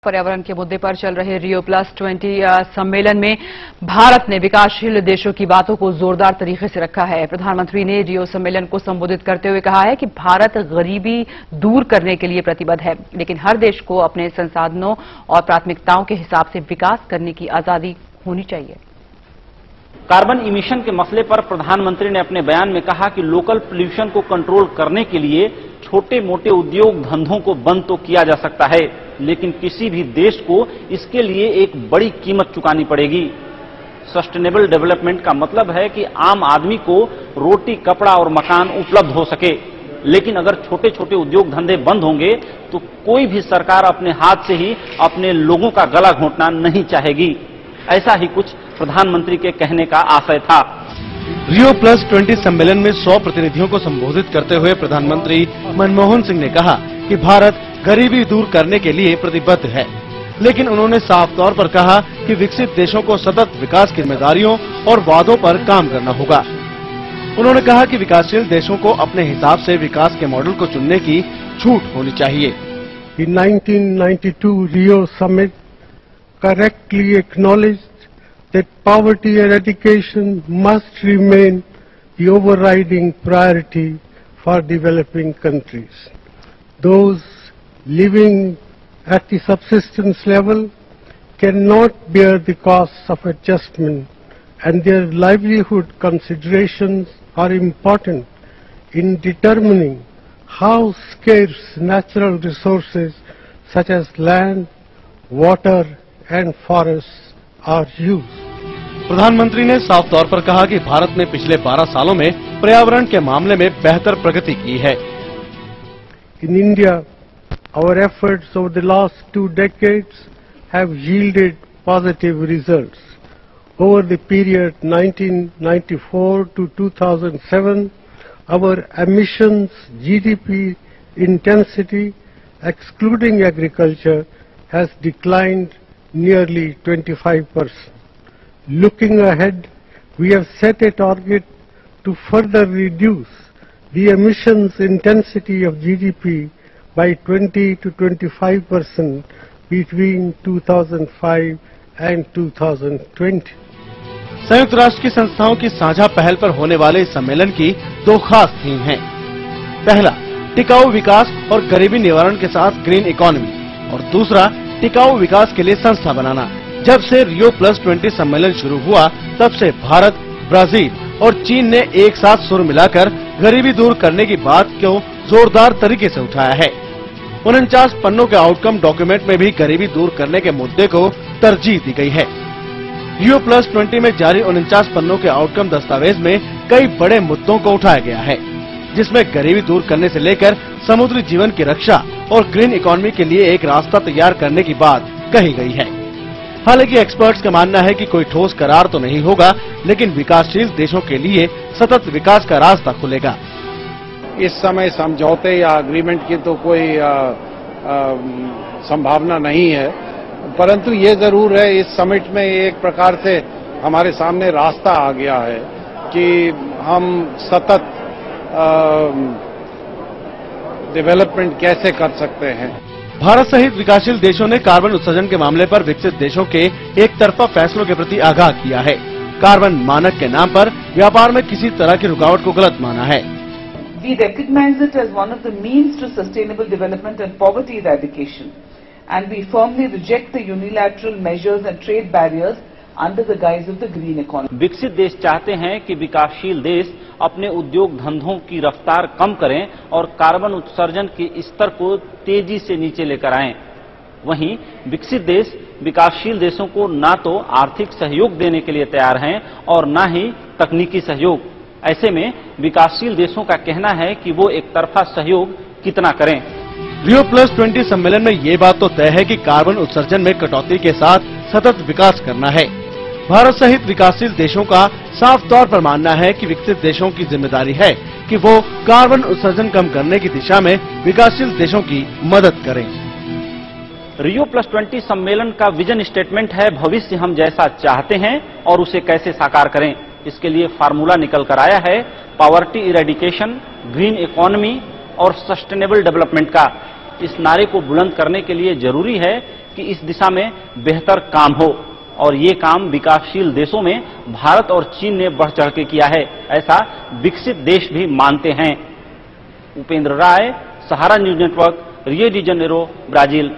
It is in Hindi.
पर्यावरण के मुद्दे पर चल रहे Rio+20 सम्मेलन में भारत ने विकासशील देशों की बातों को जोरदार तरीके से रखा है। प्रधानमंत्री ने रियो सम्मेलन को संबोधित करते हुए कहा है कि भारत गरीबी दूर करने के लिए प्रतिबद्ध है, लेकिन हर देश को अपने संसाधनों और प्राथमिकताओं के हिसाब से विकास करने की आजादी होनी चाहिए। कार्बन इमिशन के मसले पर प्रधानमंत्री ने अपने बयान में कहा कि लोकल पोल्यूशन को कंट्रोल करने के लिए छोटे मोटे उद्योग धंधों को बंद तो किया जा सकता है, लेकिन किसी भी देश को इसके लिए एक बड़ी कीमत चुकानी पड़ेगी। सस्टेनेबल डेवलपमेंट का मतलब है कि आम आदमी को रोटी, कपड़ा और मकान उपलब्ध हो सके, लेकिन अगर छोटे छोटे उद्योग धंधे बंद होंगे तो कोई भी सरकार अपने हाथ से ही अपने लोगों का गला घोंटना नहीं चाहेगी। ऐसा ही कुछ प्रधानमंत्री के कहने का आशय था। Rio+20 सम्मेलन में 100 प्रतिनिधियों को संबोधित करते हुए प्रधानमंत्री मनमोहन सिंह ने कहा कि भारत गरीबी दूर करने के लिए प्रतिबद्ध है, लेकिन उन्होंने साफ तौर पर कहा कि विकसित देशों को सतत विकास की जिम्मेदारियों और वादों पर काम करना होगा। उन्होंने कहा कि विकासशील देशों को अपने हिसाब से विकास के मॉडल को चुनने की छूट होनी चाहिए। In 1992 Rio Summit correctly acknowledged that poverty eradication must remain the overriding priority for developing countries. Those living at the subsistence level cannot bear the costs of adjustment, and their livelihood considerations are important in determining how scarce natural resources such as land, water and forests are used. प्रधानमंत्री ने साफ तौर पर कहा कि भारत ने पिछले 12 सालों में पर्यावरण के मामले में बेहतर प्रगति की है। In India, our efforts over the last 2 decades have yielded positive results. Over the period 1994 to 2007, our emissions GDP intensity, excluding agriculture, has declined nearly 25%. Looking ahead, we have set a target to further reduce the emissions intensity of GDP by 20 to 25% between 2005 and 2020. संयुक्त राष्ट्र की संस्थाओं की साझा पहल पर होने वाले इस सम्मेलन की 2 खास थीम हैं। पहला, टिकाऊ विकास और गरीबी निवारण के साथ ग्रीन इकोनॉमी, और दूसरा, टिकाऊ विकास के लिए संस्था बनाना। जब से Rio+20 सम्मेलन शुरू हुआ, तब से भारत, ब्राजील और चीन ने एक साथ सुर मिलाकर गरीबी दूर करने की बात को जोरदार तरीके से उठाया है। 49 पन्नों के आउटकम डॉक्यूमेंट में भी गरीबी दूर करने के मुद्दे को तरजीह दी गई है। Rio+20 में जारी 49 पन्नों के आउटकम दस्तावेज में कई बड़े मुद्दों को उठाया गया है, जिसमें गरीबी दूर करने से लेकर समुद्री जीवन की रक्षा और ग्रीन इकोनॉमी के लिए एक रास्ता तैयार करने की बात कही गई है। हालांकि एक्सपर्ट्स का मानना है कि कोई ठोस करार तो नहीं होगा, लेकिन विकासशील देशों के लिए सतत विकास का रास्ता खुलेगा। इस समय समझौते या एग्रीमेंट की तो कोई संभावना नहीं है, परंतु ये जरूर है इस समिट में एक प्रकार से हमारे सामने रास्ता आ गया है कि हम सतत डेवलपमेंट कैसे कर सकते हैं। भारत सहित विकासशील देशों ने कार्बन उत्सर्जन के मामले पर विकसित देशों के एक तरफा फैसलों के प्रति आगाह किया है। कार्बन मानक के नाम पर व्यापार में किसी तरह की रुकावट को गलत माना है। We recognize it as one of the means to sustainable development and poverty eradication, and we firmly reject the unilateral measures and trade barriers under the guise of the green economy. विकसित देश चाहते हैं कि विकासशील देश अपने उद्योग धंधों की रफ्तार कम करें और कार्बन उत्सर्जन के स्तर को तेजी से नीचे लेकर आएं। वहीं विकसित देश विकासशील देशों को ना तो आर्थिक सहयोग देने के लिए तैयार हैं और ना ही तकनीकी सहयोग। ऐसे में विकासशील देशों का कहना है कि वो एक तरफा सहयोग कितना करें। Rio+20 सम्मेलन में ये बात तो तय है कि कार्बन उत्सर्जन में कटौती के साथ सतत विकास करना है। भारत सहित विकासशील देशों का साफ तौर पर मानना है कि विकसित देशों की जिम्मेदारी है कि वो कार्बन उत्सर्जन कम करने की दिशा में विकासशील देशों की मदद करें। Rio+20 सम्मेलन का विजन स्टेटमेंट है, भविष्य हम जैसा चाहते हैं और उसे कैसे साकार करें। इसके लिए फार्मूला निकल कर आया है पॉवर्टी इरेडिकेशन, ग्रीन इकोनॉमी और सस्टेनेबल डेवलपमेंट का। इस नारे को बुलंद करने के लिए जरूरी है कि इस दिशा में बेहतर काम हो, और ये काम विकासशील देशों में भारत और चीन ने बढ़ चढ़ के किया है, ऐसा विकसित देश भी मानते हैं। Upendra Rai, Sahara news network, Rio de Janeiro, Brazil.